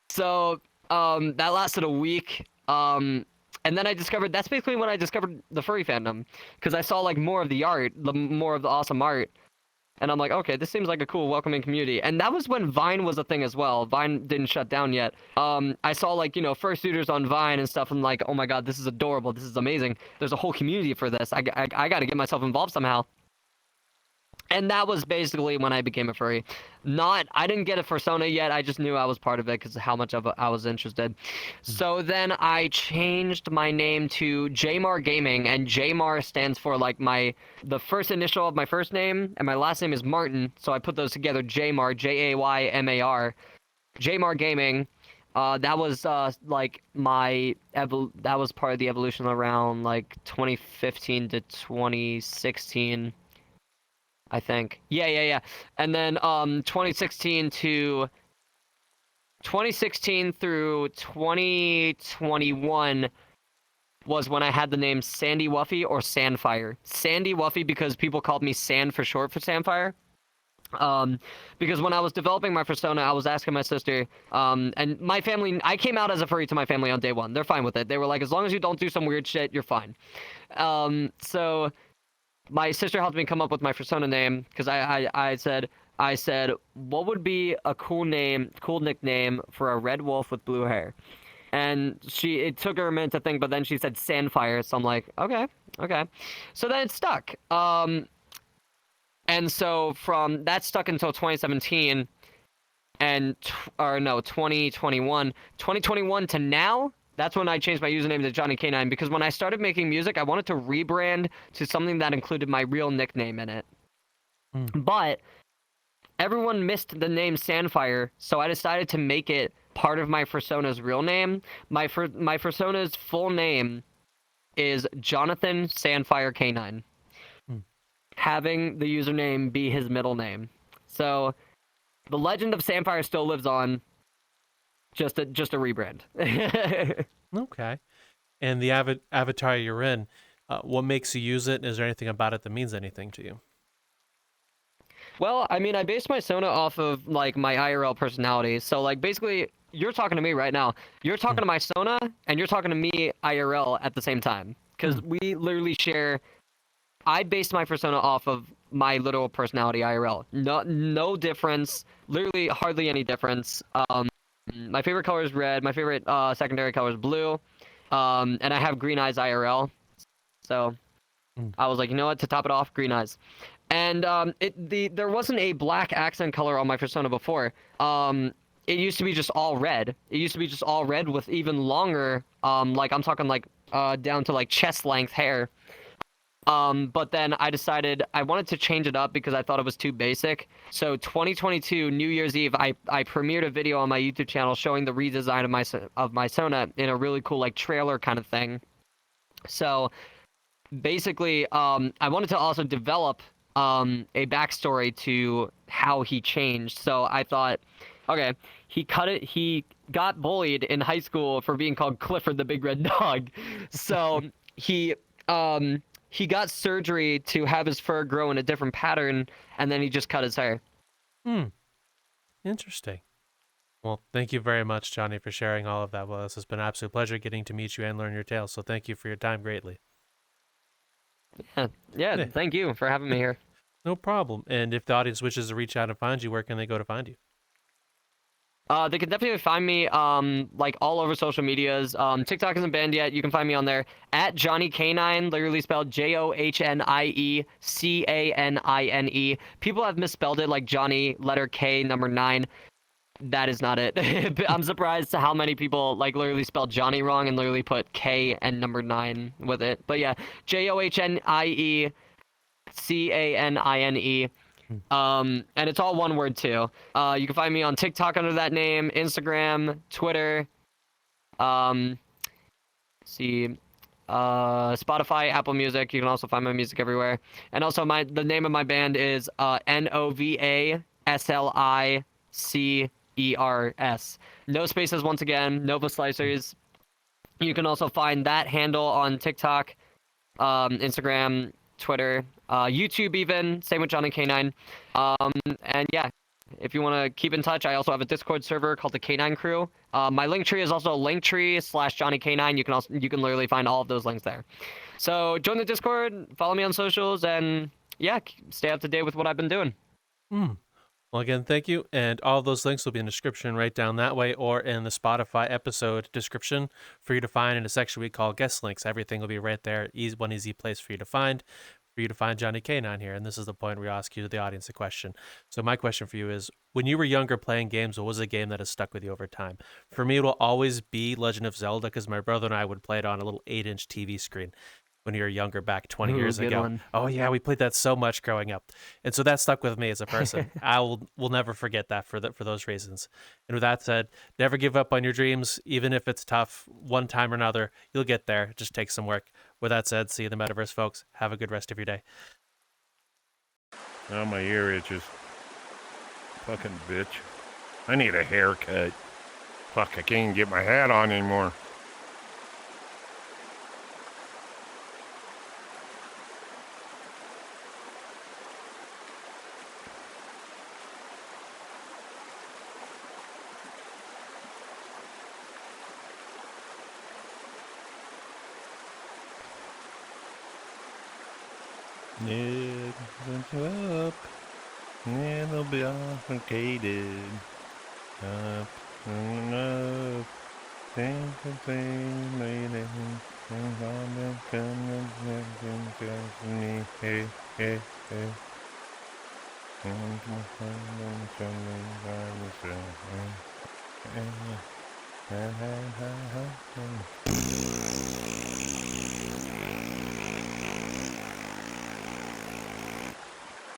So that lasted a week. And then that's basically when I discovered the furry fandom, because I saw like more of the art, more of the awesome art. And I'm like, okay, this seems like a cool, welcoming community. And that was when Vine was a thing as well. Vine didn't shut down yet. I saw like, fursuiters on Vine and stuff. I'm like, oh my god, this is adorable. This is amazing. There's a whole community for this. I got to get myself involved somehow. And that was basically when I became a furry. I didn't get a persona yet. I just knew I was part of it because of how much I was interested. So then I changed my name to Jmar Gaming, and Jmar stands for like the first initial of my first name, and my last name is Martin. So I put those together, Jmar, Jaymar, Jmar Gaming. That was like that was part of the evolution around like 2015 to 2016. I think. Yeah. And then 2016 through 2021 was when I had the name Sandy Wuffy or Sandfire. Sandy Wuffy because people called me Sand for short for Sandfire. Because when I was developing my persona, I was asking my sister, and my family, I came out as a furry to my family on day one. They're fine with it. They were like, as long as you don't do some weird shit, you're fine. So my sister helped me come up with my persona name, because I said, what would be a cool nickname for a red wolf with blue hair? And it took her a minute to think, but then she said Sandfire, so I'm like, okay. So then it stuck. And so from that stuck until 2017, 2021 to now. That's when I changed my username to JohnieCanine, because when I started making music, I wanted to rebrand to something that included my real nickname in it. But everyone missed the name Sandfire, so I decided to make it part of my persona's real name. My persona's full name is Jonathan Sandfire Canine, having the username be his middle name. So the legend of Sandfire still lives on. Just a rebrand. Okay. And the avatar you're in, what makes you use it? Is there anything about it that means anything to you? Well, I mean, I based my Sona off of like my IRL personality. So like basically, you're talking to me right now. You're talking to my Sona, and you're talking to me IRL at the same time, because we literally share. I based my persona off of my literal personality IRL. No difference. Literally hardly any difference. My favorite color is red. My favorite secondary color is blue. And I have green eyes IRL. So I was like, you know what? To top it off, green eyes. And there wasn't a black accent color on my persona before. It used to be just all red. It used to be just all red with even longer, like I'm talking like down to like chest length hair. But then I decided I wanted to change it up because I thought it was too basic. So 2022 New Year's Eve, I premiered a video on my YouTube channel showing the redesign of my Sona in a really cool like trailer kind of thing. So basically, I wanted to also develop a backstory to how he changed. So I thought, okay, he got bullied in high school for being called Clifford the Big Red Dog. So he got surgery to have his fur grow in a different pattern, and then he just cut his hair. Interesting. Well, thank you very much, Johnie, for sharing all of that with us. It's been an absolute pleasure getting to meet you and learn your tale, so thank you for your time greatly. Yeah, thank you for having me here. No problem. And if the audience wishes to reach out and find you, where can they go to find you? They can definitely find me like all over social medias. TikTok isn't banned yet. You can find me on there at JohnieCanine, literally spelled JohnieCanine. People have misspelled it like Johnny, letter K, number 9. That is not it. I'm surprised to how many people like literally spelled Johnny wrong and literally put K and number 9 with it. But yeah, JohnieCanine. And it's all one word too. You can find me on TikTok under that name, Instagram, Twitter, Spotify, Apple Music. You can also find my music everywhere. And also the name of my band is NovasLicers. No spaces once again, novaslicers. You can also find that handle on TikTok, Instagram, Twitter, YouTube even, same with JohnieCanine. And yeah, if you want to keep in touch, I also have a Discord server called the Canine Crew. My link tree is also linktree/JohnieCanine. You can literally find all of those links there. So join the Discord, follow me on socials, and yeah, stay up to date with what I've been doing. Well, again, thank you. And all of those links will be in the description right down that way or in the Spotify episode description for you to find in a section we call guest links. Everything will be right there. One easy place for you to find JohnieCanine here. And this is the point where we ask you, the audience, a question. So my question for you is, when you were younger playing games, what was a game that has stuck with you over time? For me, it will always be Legend of Zelda, because my brother and I would play it on a little 8-inch TV screen when you were younger, back 20 years good ago. one. Oh yeah, we played that so much growing up, and so that stuck with me as a person. will never forget that for those reasons. And with that said, never give up on your dreams, even if it's tough. One time or another, you'll get there. It just takes some work. With that said, see you in the metaverse, folks. Have a good rest of your day. Oh, my ear itches. Fucking bitch. I need a haircut. Fuck, I can't even get my hat on anymore. Yeah, up. Yeah, they'll be authenticated. Up and up. Think the thing made it. And on the gun and me. Hey, hey, hey. And my friend and coming by the